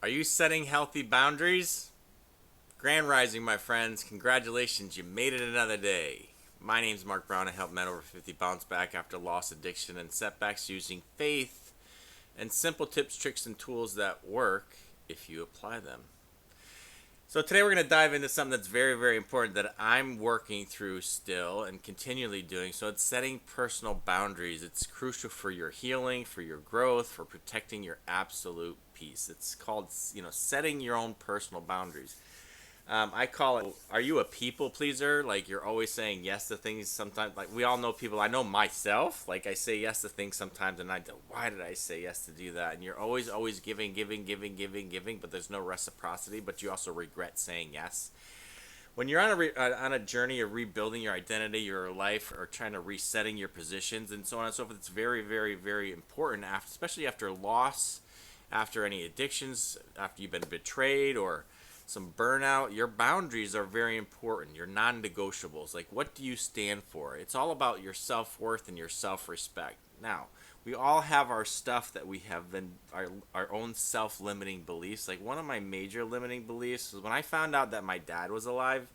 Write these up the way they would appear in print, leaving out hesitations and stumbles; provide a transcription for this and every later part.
Are you setting healthy boundaries? Grand Rising, my friends. Congratulations, you made it another day. My name's Mark Brown. I help men over 50 bounce back after loss, addiction, and setbacks using faith and simple tips, tricks, and tools that work if you apply them. So today we're going to dive into something that's very, very important that I'm working through still and continually doing. So it's setting personal boundaries. It's crucial for your healing, for your growth, for protecting your absolute peace. It's called, setting your own personal boundaries. I call it, are you a people pleaser? Like you're always saying yes to things sometimes. Like we all know people, I know myself, like I say yes to things sometimes and I do, why did I say yes to do that? And you're always giving, but there's no reciprocity, but you also regret saying yes. When you're on a journey of rebuilding your identity, your life, or trying to resetting your positions and so on and so forth, it's very, very, very important, especially after loss, after any addictions, after you've been betrayed or some burnout. Your boundaries are very important. Your non-negotiables. Like, what do you stand for? It's all about your self-worth and your self-respect. Now, we all have our stuff that we have been our own self-limiting beliefs. Like one of my major limiting beliefs was when I found out that my dad was alive.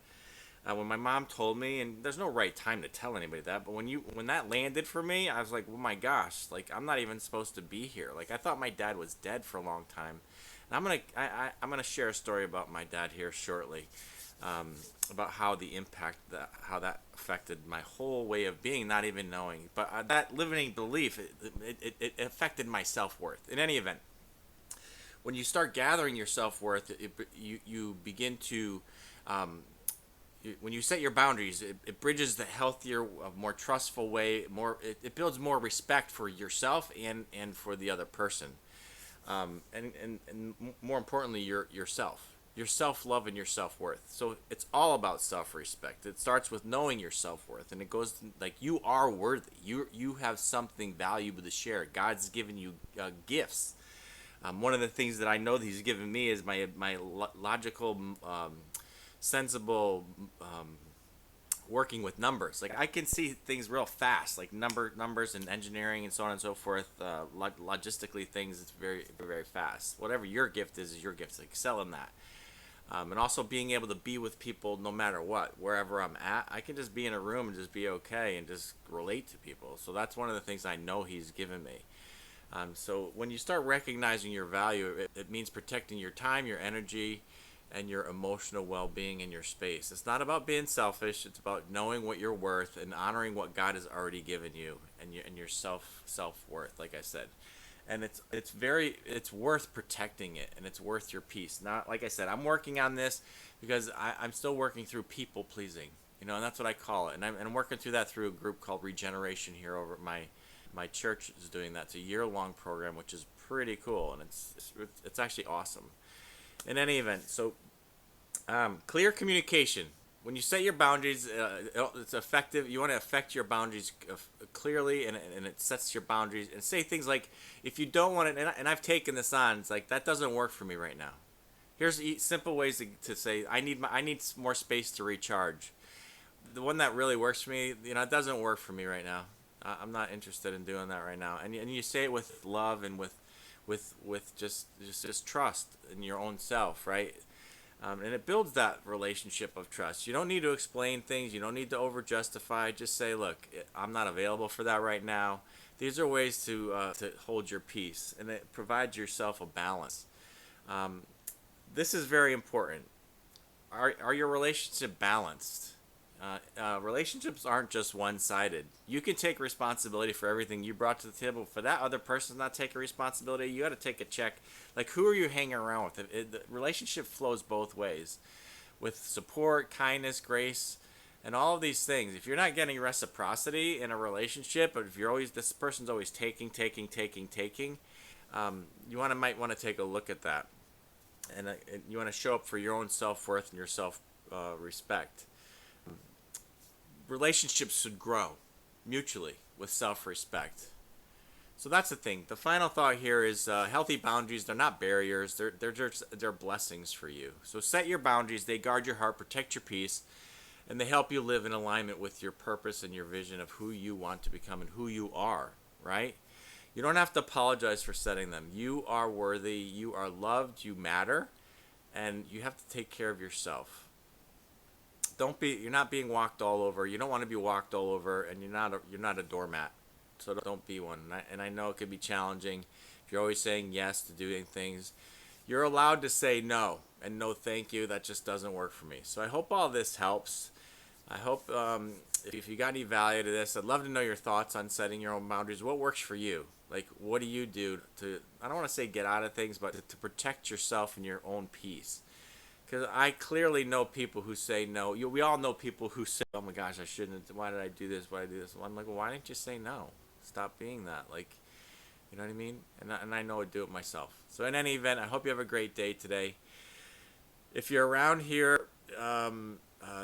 When my mom told me, and there's no right time to tell anybody that, but when that landed for me, I was like, oh my gosh, like I'm not even supposed to be here. Like I thought my dad was dead for a long time. And I'm gonna share a story about my dad here shortly, about how how that affected my whole way of being, not even knowing. But that limiting belief, it affected my self worth. In any event, when you start gathering your self worth, you begin to when you set your boundaries, it bridges the healthier, more trustful way. It builds more respect for yourself and for the other person, and more importantly, yourself, your self love and your self worth. So it's all about self respect. It starts with knowing your self worth, and it goes like you are worthy. You have something valuable to share. God's given you gifts. One of the things that I know that He's given me is my logical. Sensible working with numbers. Like I can see things real fast, like numbers and engineering and so on and so forth. Logistically, things it's very very fast. Whatever your gift is your gift. Like excel in that, and also being able to be with people no matter what, wherever I'm at. I can just be in a room and just be okay and just relate to people. So that's one of the things I know He's given me. So when you start recognizing your value, it means protecting your time, your energy, and your emotional well-being in your space. It's not about being selfish. It's about knowing what you're worth and honoring what God has already given you and your self-worth, like I said. And it's worth protecting it, and it's worth your peace. Not like I said, I'm working on this because I'm still working through people pleasing, and that's what I call it. And I'm working through that through a group called Regeneration here over at my church is doing that. It's a year-long program, which is pretty cool, and it's actually awesome. In any event, so clear communication. When you set your boundaries, it's effective. You want to affect your boundaries clearly, and it sets your boundaries. And say things like, if you don't want it, and I've taken this on, it's like, that doesn't work for me right now. Here's simple ways to say, I need more space to recharge. The one that really works for me, it doesn't work for me right now. I'm not interested in doing that right now. And you say it with love and with just trust in your own self, right? And it builds that relationship of trust. You don't need to explain things. You don't need to over justify. Just say, look, I'm not available for that right now. These are ways to hold your peace, and it provides yourself a balance. This is very important. Are your relationship balanced? Relationships aren't just one-sided. You can take responsibility for everything you brought to the table. For that other person's not taking responsibility, you got to take a check. Like, who are you hanging around with? The relationship flows both ways, with support, kindness, grace, and all of these things. If you're not getting reciprocity in a relationship, but if this person's always taking, might want to take a look at that, and you want to show up for your own self-worth and your self-respect. Relationships should grow mutually with self-respect. So that's the thing. The final thought here is healthy boundaries. They're not barriers. They're blessings for you. So set your boundaries. They guard your heart, protect your peace, and they help you live in alignment with your purpose and your vision of who you want to become and who you are. Right? You don't have to apologize for setting them. You are worthy, you are loved, you matter, and you have to take care of yourself. You're not being walked all over. You don't want to be walked all over, and you're not a doormat. So don't be one. And I know it could be challenging if you're always saying yes to doing things. You're allowed to say no and no thank you. That just doesn't work for me. So I hope all this helps. I hope if you got any value to this, I'd love to know your thoughts on setting your own boundaries. What works for you? Like, what do you do to, I don't want to say get out of things, but to protect yourself and your own peace? Because I clearly know people who say no. We all know people who say, oh my gosh, I shouldn't. Why did I do this? Why did I do this? Well, I'm like, well, why didn't you say no? Stop being that. Like, you know what I mean? And I know I do it myself. So in any event, I hope you have a great day today. If you're around here,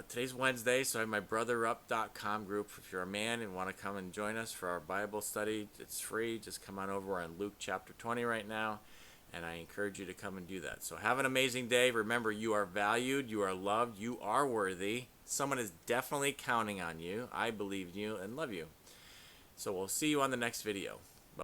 today's Wednesday, so I have my brotherup.com group. If you're a man and want to come and join us for our Bible study, it's free. Just come on over. We're on Luke chapter 20 right now, and I encourage you to come and do that. So have an amazing day. Remember, you are valued, you are loved, you are worthy. Someone is definitely counting on you. I believe in you and love you. So we'll see you on the next video.